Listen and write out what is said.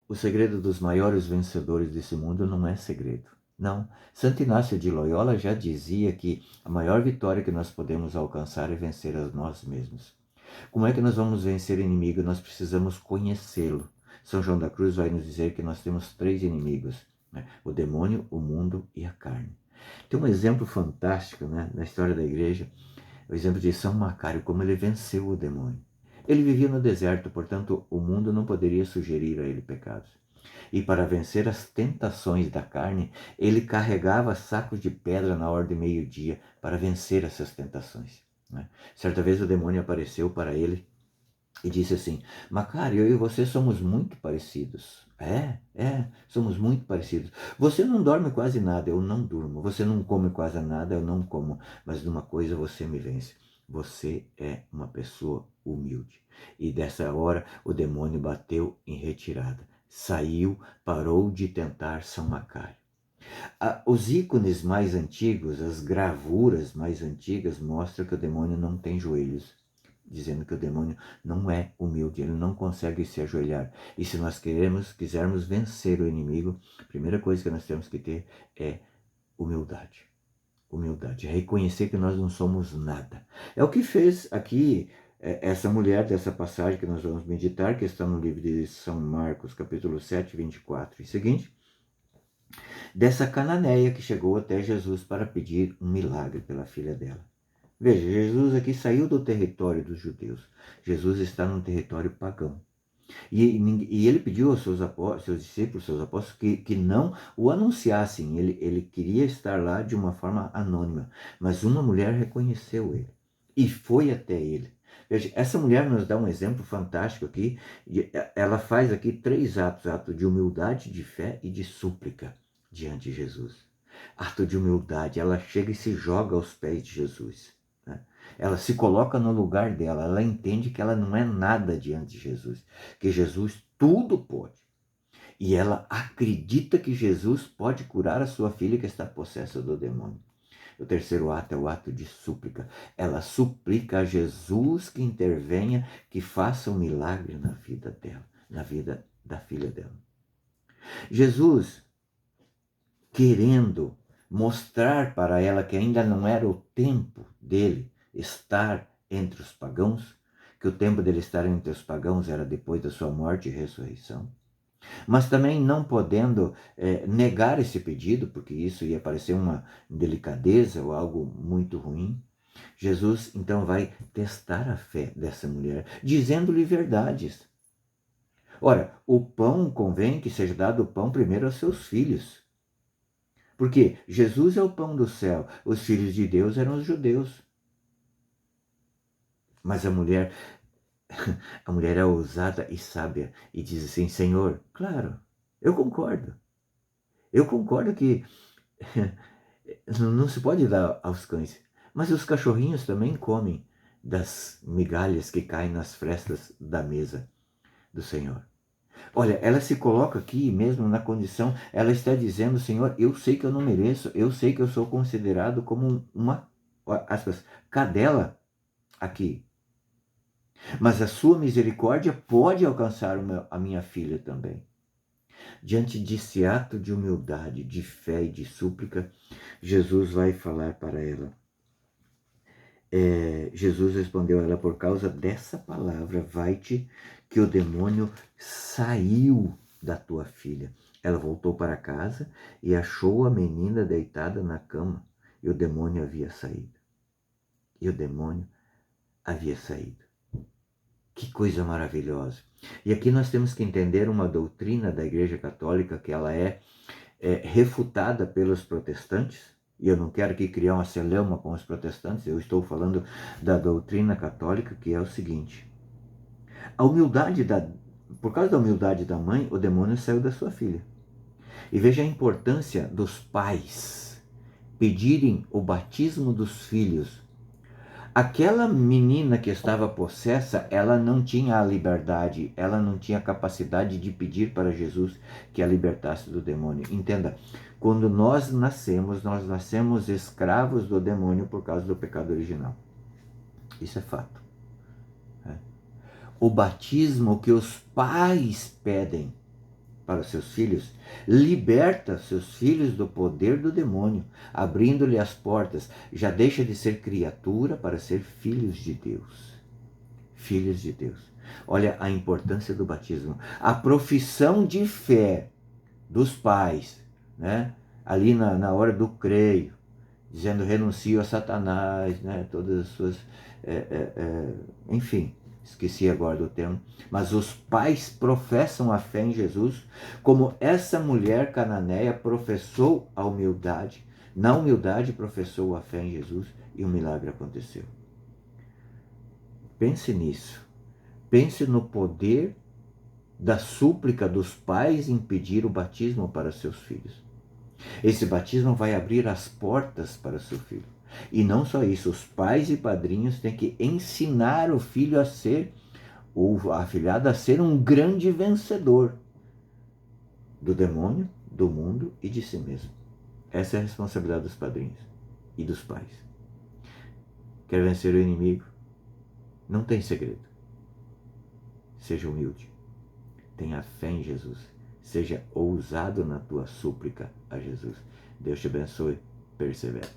O segredo dos maiores vencedores desse mundo não é segredo. Não. Santo Inácio de Loyola já dizia que a maior vitória que nós podemos alcançar é vencer a nós mesmos. Como é que nós vamos vencer o inimigo? Nós precisamos conhecê-lo. São João da Cruz vai nos dizer que nós temos 3 inimigos, né? O demônio, o mundo e a carne. Tem um exemplo fantástico, né, na história da igreja, o exemplo de São Macário, como ele venceu o demônio. Ele vivia no deserto, portanto, o mundo não poderia sugerir a ele pecados. E para vencer as tentações da carne, ele carregava sacos de pedra na hora de meio-dia para vencer essas tentações, né? Certa vez o demônio apareceu para ele e disse assim: Macário, eu e você somos muito parecidos. Somos muito parecidos. Você não dorme quase nada, eu não durmo. Você não come quase nada, eu não como. Mas numa coisa você me vence. Você é uma pessoa humilde. E dessa hora o demônio bateu em retirada. Saiu, parou de tentar São Macário. Os ícones mais antigos, as gravuras mais antigas mostram que o demônio não tem joelhos, dizendo que o demônio não é humilde, ele não consegue se ajoelhar. E se nós quisermos vencer o inimigo, a primeira coisa que nós temos que ter é humildade. Humildade, é reconhecer que nós não somos nada. É o que fez aqui essa mulher dessa passagem que nós vamos meditar, que está no livro de São Marcos, capítulo 7, 24 e seguinte, dessa cananeia que chegou até Jesus para pedir um milagre pela filha dela. Veja, Jesus aqui saiu do território dos judeus. Jesus está num território pagão. E ele pediu aos seus discípulos, seus apóstolos, que não o anunciassem. Ele queria estar lá de uma forma anônima. Mas uma mulher reconheceu ele e foi até ele. Veja, essa mulher nos dá um exemplo fantástico aqui. Ela faz aqui 3 atos: ato de humildade, de fé e de súplica diante de Jesus. Ato de humildade, ela chega e se joga aos pés de Jesus. Ela se coloca no lugar dela, ela entende que ela não é nada diante de Jesus, que Jesus tudo pode. E ela acredita que Jesus pode curar a sua filha que está possessa do demônio. O terceiro ato é o ato de súplica. Ela suplica a Jesus que intervenha, que faça um milagre na vida dela, na vida da filha dela. Jesus, querendo mostrar para ela que ainda não era o tempo dele estar entre os pagãos, que o tempo dele estar entre os pagãos era depois da sua morte e ressurreição, mas também não podendo negar esse pedido, porque isso ia parecer uma indelicadeza ou algo muito ruim, Jesus então vai testar a fé dessa mulher, dizendo-lhe verdades. Ora, o pão convém que seja dado o pão primeiro aos seus filhos. Porque Jesus é o pão do céu, os filhos de Deus eram os judeus. Mas a mulher é ousada e sábia e diz assim: Senhor, claro, eu concordo. Eu concordo que não se pode dar aos cães, mas os cachorrinhos também comem das migalhas que caem nas frestas da mesa do Senhor. Olha, ela se coloca aqui mesmo na condição, ela está dizendo: Senhor, eu sei que eu não mereço, eu sei que eu sou considerado como uma, aspas, cadela aqui. Mas a sua misericórdia pode alcançar a minha filha também. Diante desse ato de humildade, de fé e de súplica, Jesus vai falar para ela. Jesus respondeu a ela: por causa dessa palavra, vai-te, que o demônio saiu da tua filha. Ela voltou para casa e achou a menina deitada na cama, e o demônio havia saído. Que coisa maravilhosa! E aqui nós temos que entender uma doutrina da Igreja Católica que ela é refutada pelos protestantes. E eu não quero aqui criar uma celeuma com os protestantes, eu estou falando da doutrina católica, que é o seguinte: por causa da humildade da mãe, o demônio saiu da sua filha. E veja a importância dos pais pedirem o batismo dos filhos. Aquela menina que estava possessa, ela não tinha a liberdade, ela não tinha a capacidade de pedir para Jesus que a libertasse do demônio. Entenda, quando nós nascemos escravos do demônio por causa do pecado original. Isso é fato. O batismo que os pais pedem para seus filhos, liberta seus filhos do poder do demônio, abrindo-lhe as portas. Já deixa de ser criatura para ser filhos de Deus. Filhos de Deus. Olha a importância do batismo. A profissão de fé dos pais, né? Ali na hora do creio, dizendo renuncio a Satanás, né? Todas as suas... enfim, esqueci agora do termo. Mas os pais professam a fé em Jesus, como essa mulher cananeia professou a humildade. Na humildade professou a fé em Jesus e um milagre aconteceu. Pense nisso. Pense no poder da súplica dos pais em pedir o batismo para seus filhos. Esse batismo vai abrir as portas para seu filho. E não só isso, os pais e padrinhos têm que ensinar o filho a ser, ou a afilhada a ser um grande vencedor do demônio, do mundo e de si mesmo. Essa é a responsabilidade dos padrinhos e dos pais. Quer vencer o inimigo? Não tem segredo. Seja humilde. Tenha fé em Jesus. Seja ousado na tua súplica a Jesus. Deus te abençoe. Persevere.